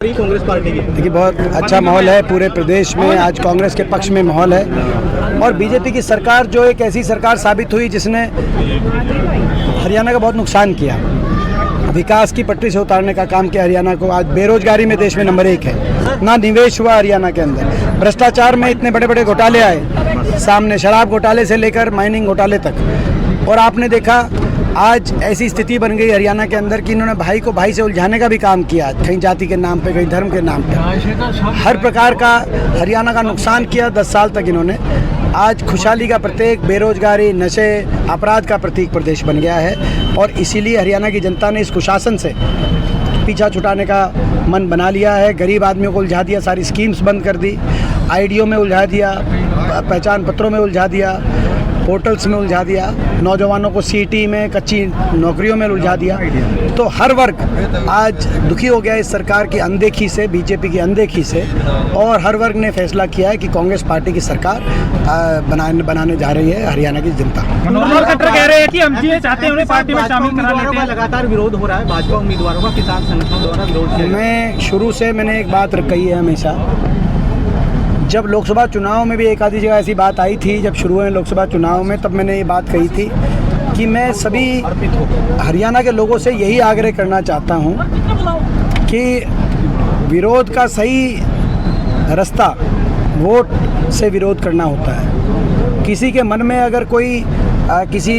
Congress party की देखिए बहुत अच्छा माहौल है पूरे प्रदेश में। आज कांग्रेस के पक्ष में माहौल है और बीजेपी की सरकार जो एक ऐसी सरकार साबित हुई जिसने हरियाणा का बहुत नुकसान किया, विकास की पटरी से उतारने का काम किया हरियाणा को। आज बेरोजगारी में देश में नंबर 1 है, ना निवेश हुआ हरियाणा के अंदर, भ्रष्टाचार में इतने बड़े बड़े घोटाले आए सामने, शराब घोटाले से लेकर माइनिंग घोटाले तक। और आपने देखा आज ऐसी स्थिति बन गई हरियाणा के अंदर कि इन्होंने भाई को भाई से उलझाने का भी काम किया, कहीं जाति के नाम पे, कहीं धर्म के नाम पे, हर प्रकार का हरियाणा का नुकसान किया 10 साल तक इन्होंने। आज खुशहाली का प्रतीक, बेरोजगारी, नशे, अपराध का प्रतीक प्रदेश बन गया है और इसीलिए हरियाणा की जनता ने इस कुशासन से पीछा छुटाने का मन बना लिया है। गरीब आदमियों को उलझा दिया, सारी स्कीम्स बंद कर दी, आईडियों में उलझा दिया, पहचान पत्रों में उलझा दिया, पोर्टल्स में उलझा दिया, नौजवानों को सीटी में, कच्ची नौकरियों में उलझा दिया। तो हर वर्ग आज दुखी हो गया इस सरकार की अनदेखी से, बीजेपी की अनदेखी से, और हर वर्ग ने फैसला किया है कि कांग्रेस पार्टी की सरकार बनाने जा रही है हरियाणा की जनता। मनोहर खट्टर कह रहे हैं कि हम जिन्हें चाहते हैं उन्हें पार्टी में शामिल करा लेते हैं। लगातार विरोध हो रहा है भाजपा उम्मीदवारों का, किसान संगठनों द्वारा विरोध किया। मैं शुरू से मैंने एक बात कही है हमेशा, जब लोकसभा चुनाव में भी एक आधी जगह ऐसी बात आई थी, जब शुरू हुए लोकसभा चुनाव में, तब मैंने ये बात कही थी कि मैं सभी हरियाणा के लोगों से यही आग्रह करना चाहता हूँ कि विरोध का सही रास्ता वोट से विरोध करना होता है। किसी के मन में अगर कोई किसी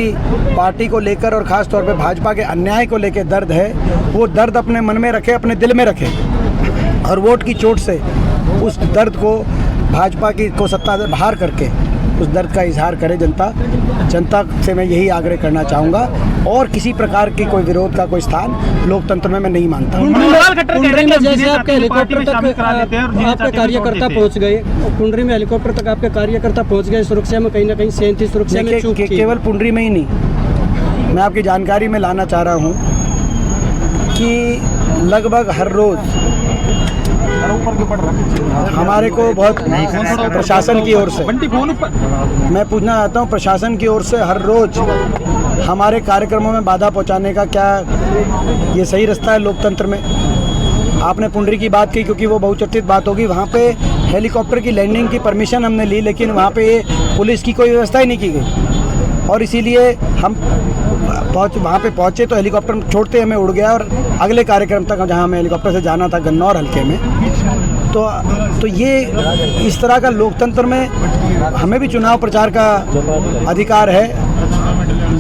पार्टी को लेकर और ख़ास तौर पे भाजपा के अन्याय को लेकर दर्द है, वो दर्द अपने मन में रखे, अपने दिल में रखे और वोट की चोट से उस दर्द को भाजपा की को सत्ता से बाहर करके उस दर्द का इजहार करे जनता से मैं यही आग्रह करना चाहूँगा। और किसी प्रकार की कोई विरोध का कोई स्थान लोकतंत्र में मैं नहीं मानता। कुंडरी में जैसे आपके हेलीकॉप्टर तक आपके कार्यकर्ता पहुंच गए, कुंडरी में हेलीकॉप्टर तक आपके कार्यकर्ता पहुंच गए, सुरक्षा में कहीं ना कहीं सहमति, सुरक्षा में चूक थी। केवल पुंडरी में ही नहीं, मैं आपकी जानकारी में लाना चाह रहा हूँ कि लगभग हर रोज़ हमारे को बहुत प्रशासन की ओर से, मैं पूछना चाहता हूँ प्रशासन की ओर से हर रोज़ हमारे कार्यक्रमों में बाधा पहुँचाने का क्या ये सही रास्ता है लोकतंत्र में? आपने पुंडरी की बात की क्योंकि वो बहुचर्चित बात होगी। वहाँ पे हेलीकॉप्टर की लैंडिंग की परमिशन हमने ली, लेकिन वहाँ पे पुलिस की कोई व्यवस्था ही नहीं की गई और इसीलिए हम वहाँ पे पहुँचे तो हेलीकॉप्टर छोड़ते हमें उड़ गया और अगले कार्यक्रम तक जहाँ हमें हेलीकॉप्टर से जाना था गन्नौर हल्के में। तो ये इस तरह का लोकतंत्र में हमें भी चुनाव प्रचार का अधिकार है।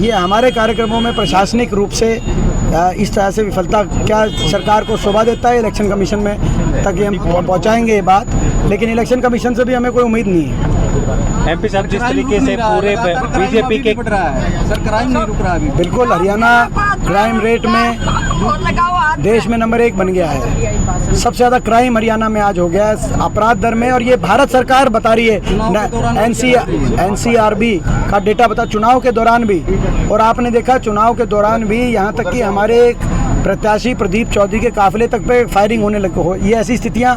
ये हमारे कार्यक्रमों में प्रशासनिक रूप से इस तरह से विफलता क्या सरकार को शोभा देता है? इलेक्शन कमीशन में तक ये हम पहुँचाएंगे ये बात, लेकिन इलेक्शन कमीशन से भी हमें कोई उम्मीद नहीं है। एमपी साहब जिस तरीके से पूरे बीजेपी के सर क्राइम नहीं रुक रहा अभी। बिल्कुल, हरियाणा क्राइम रेट में देश में नंबर 1 बन गया है। सबसे ज़्यादा क्राइम हरियाणा में आज हो गया है अपराध दर में, और ये भारत सरकार बता रही है। NCRB का डेटा बता, चुनाव के दौरान भी, और आपने देखा चुनाव के दौरान भी यहाँ तक कि हमारे एक प्रत्याशी प्रदीप चौधरी के काफिले तक पे फायरिंग होने लगी हो। ये ऐसी स्थितियाँ,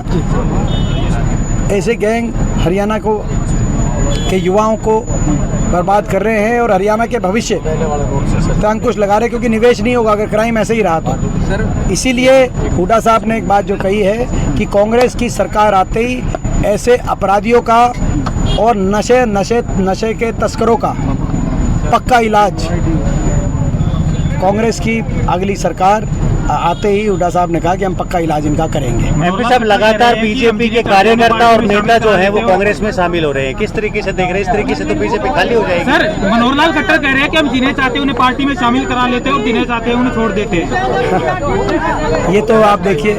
ऐसे गैंग हरियाणा को के युवाओं को बर्बाद कर रहे हैं और हरियाणा के भविष्य पर अंकुश लगा रहे, क्योंकि निवेश नहीं होगा अगर क्राइम ऐसे ही रहा तो। इसीलिए हुड्डा साहब ने एक बात जो कही है कि कांग्रेस की सरकार आते ही ऐसे अपराधियों का और नशे के तस्करों का पक्का इलाज, कांग्रेस की अगली सरकार आते ही हुड्डा साहब ने कहा कि हम पक्का इलाज इनका करेंगे। एमपी साहब लगातार बीजेपी के कार्यकर्ता और नेता जो है वो कांग्रेस में शामिल हो रहे हैं, किस तरीके से देख रहे हैं? इस तरीके से तो बीजेपी खाली हो जाएगी। सर मनोहर खट्टर कह रहे हैं कि हम जिन्हें चाहते हैं उन्हें पार्टी में शामिल करा लेते हैं और जिन्हें चाहते हैं उन्हें छोड़ देते हैं। ये तो आप देखिए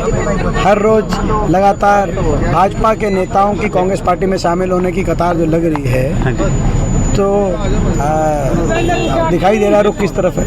हर रोज लगातार भाजपा के नेताओं की कांग्रेस पार्टी में शामिल होने की कतार जो लग रही है, तो दिखाई दे रहा है रुख किस तरफ है।